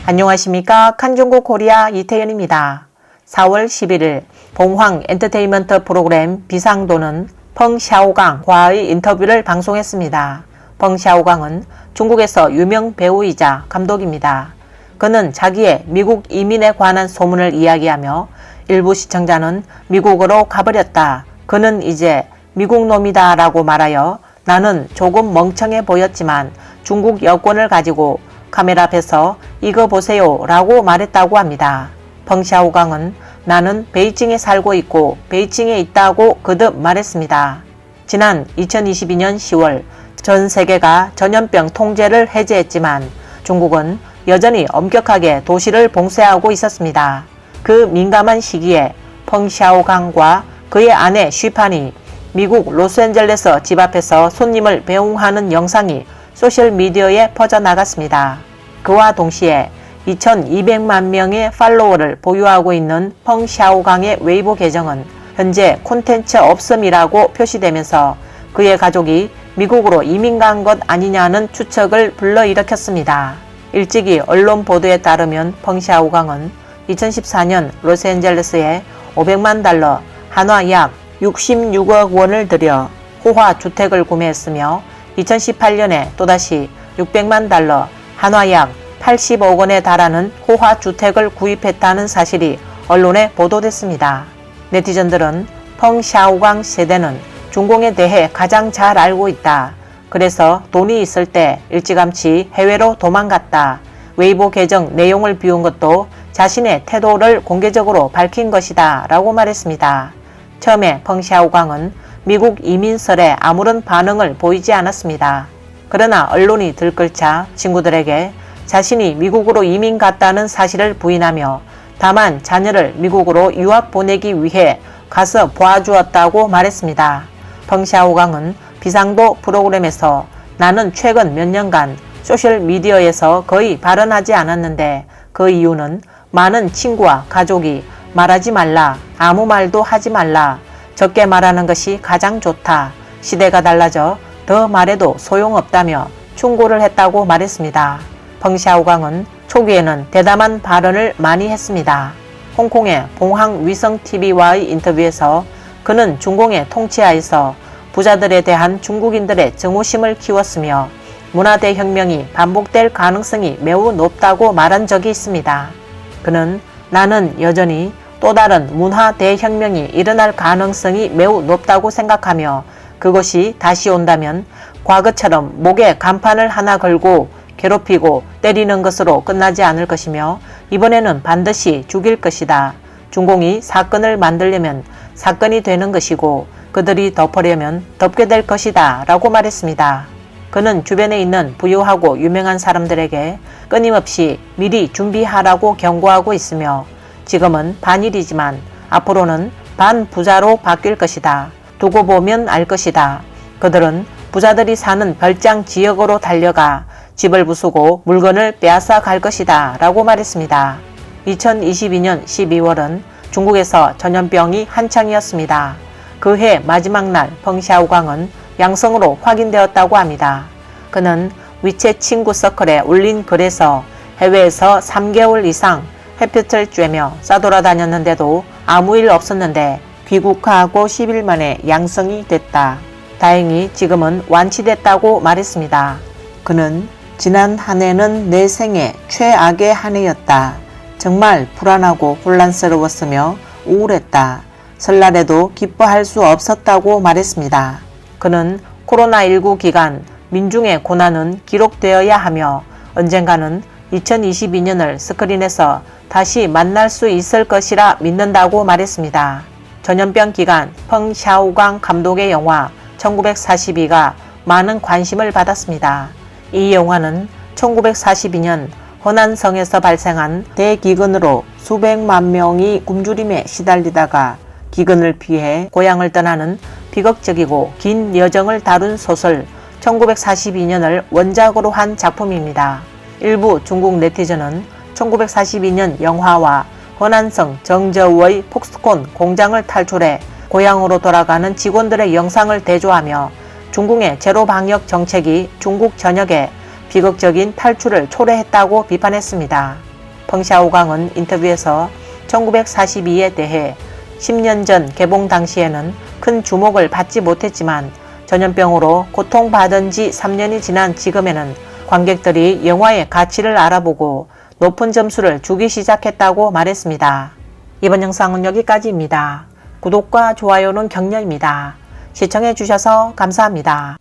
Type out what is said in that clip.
안녕하십니까. 칸중국 코리아 이태현입니다. 4월 11일 봉황 엔터테인먼트 프로그램 비상도는 펑샤오강과의 인터뷰를 방송했습니다. 펑샤오강은 중국에서 유명 배우이자 감독입니다. 그는 자기의 미국 이민에 관한 소문을 이야기하며 일부 시청자는 미국으로 가버렸다. 그는 이제 미국 놈이다 라고 말하여 나는 조금 멍청해 보였지만 중국 여권을 가지고 카메라 앞에서 이거 보세요 라고 말했다고 합니다. 펑샤오강은 나는 베이징에 살고 있고 베이징에 있다고 거듭 말했습니다. 지난 2022년 10월 전 세계가 전염병 통제를 해제했지만 중국은 여전히 엄격하게 도시를 봉쇄하고 있었습니다. 그 민감한 시기에 펑샤오강과 그의 아내 쉬판이 미국 로스앤젤레스 집 앞에서 손님을 배웅하는 영상이 소셜미디어에 퍼져나갔습니다. 그와 동시에 2200만 명의 팔로워를 보유하고 있는 펑샤오강의 웨이보 계정은 현재 콘텐츠 없음이라고 표시되면서 그의 가족이 미국으로 이민 간 것 아니냐는 추측을 불러일으켰습니다. 일찍이 언론 보도에 따르면 펑샤오강은 2014년 로스앤젤레스에 500만 달러, 한화 약 66억 원을 들여 호화 주택을 구매했으며 2018년에 또다시 600만 달러, 한화 약 80억 원에 달하는 호화 주택을 구입했다는 사실이 언론에 보도됐습니다. 네티즌들은 펑샤오강 세대는 중공에 대해 가장 잘 알고 있다. 그래서 돈이 있을 때 일찌감치 해외로 도망갔다. 웨이보 계정 내용을 비운 것도 자신의 태도를 공개적으로 밝힌 것이다 라고 말했습니다. 처음에 펑샤오강은 미국 이민설에 아무런 반응을 보이지 않았습니다. 그러나 언론이 들끓자 친구들에게 자신이 미국으로 이민 갔다는 사실을 부인하며 다만 자녀를 미국으로 유학 보내기 위해 가서 봐주었다고 말했습니다. 펑샤오강은 비상도 프로그램에서 나는 최근 몇 년간 소셜미디어에서 거의 발언하지 않았는데 그 이유는 많은 친구와 가족이 말하지 말라, 아무 말도 하지 말라, 적게 말하는 것이 가장 좋다, 시대가 달라져 더 말해도 소용없다며 충고를 했다고 말했습니다. 펑샤오강은 초기에는 대담한 발언을 많이 했습니다. 홍콩의 봉황 위성TV와의 인터뷰에서 그는 중공의 통치하에서 부자들에 대한 중국인들의 증오심을 키웠으며 문화대혁명이 반복될 가능성이 매우 높다고 말한 적이 있습니다. 그는 나는 여전히 또 다른 문화대혁명이 일어날 가능성이 매우 높다고 생각하며 그것이 다시 온다면 과거처럼 목에 간판을 하나 걸고 괴롭히고 때리는 것으로 끝나지 않을 것이며 이번에는 반드시 죽일 것이다. 중공이 사건을 만들려면 사건이 되는 것이고 그들이 덮으려면 덮게 될 것이다 라고 말했습니다. 그는 주변에 있는 부유하고 유명한 사람들에게 끊임없이 미리 준비하라고 경고하고 있으며 지금은 반일이지만 앞으로는 반부자로 바뀔 것이다. 두고 보면 알 것이다. 그들은 부자들이 사는 별장 지역으로 달려가 집을 부수고 물건을 빼앗아 갈 것이다 라고 말했습니다. 2022년 12월은 중국에서 전염병이 한창이었습니다. 그해 마지막 날 펑샤오강은 양성으로 확인되었다고 합니다. 그는 위챗 친구 서클에 올린 글에서 해외에서 3개월 이상 햇볕을 쬐며 싸돌아다녔는데도 아무 일 없었는데 귀국하고 10일 만에 양성이 됐다. 다행히 지금은 완치됐다고 말했습니다. 그는 지난 한 해는 내 생애 최악의 한 해였다. 정말 불안하고 혼란스러웠으며 우울했다. 설날에도 기뻐할 수 없었다고 말했습니다. 그는 코로나19 기간 민중의 고난은 기록되어야 하며 언젠가는 2022년을 스크린에서 다시 만날 수 있을 것이라 믿는다고 말했습니다. 전염병 기간 펑샤오강 감독의 영화 1942가 많은 관심을 받았습니다. 이 영화는 1942년 허난성에서 발생한 대기근으로 수백만 명이 굶주림에 시달리다가 기근을 피해 고향을 떠나는 비극적이고 긴 여정을 다룬 소설 1942년을 원작으로 한 작품입니다. 일부 중국 네티즌은 1942년 영화와 허난성 정저우의 폭스콘 공장을 탈출해 고향으로 돌아가는 직원들의 영상을 대조하며 중국의 제로 방역 정책이 중국 전역에 비극적인 탈출을 초래했다고 비판했습니다. 펑샤오강은 인터뷰에서 1942에 대해 10년 전 개봉 당시에는 큰 주목을 받지 못했지만 전염병으로 고통받은 지 3년이 지난 지금에는 관객들이 영화의 가치를 알아보고 높은 점수를 주기 시작했다고 말했습니다. 이번 영상은 여기까지입니다. 구독과 좋아요는 격려입니다. 시청해주셔서 감사합니다.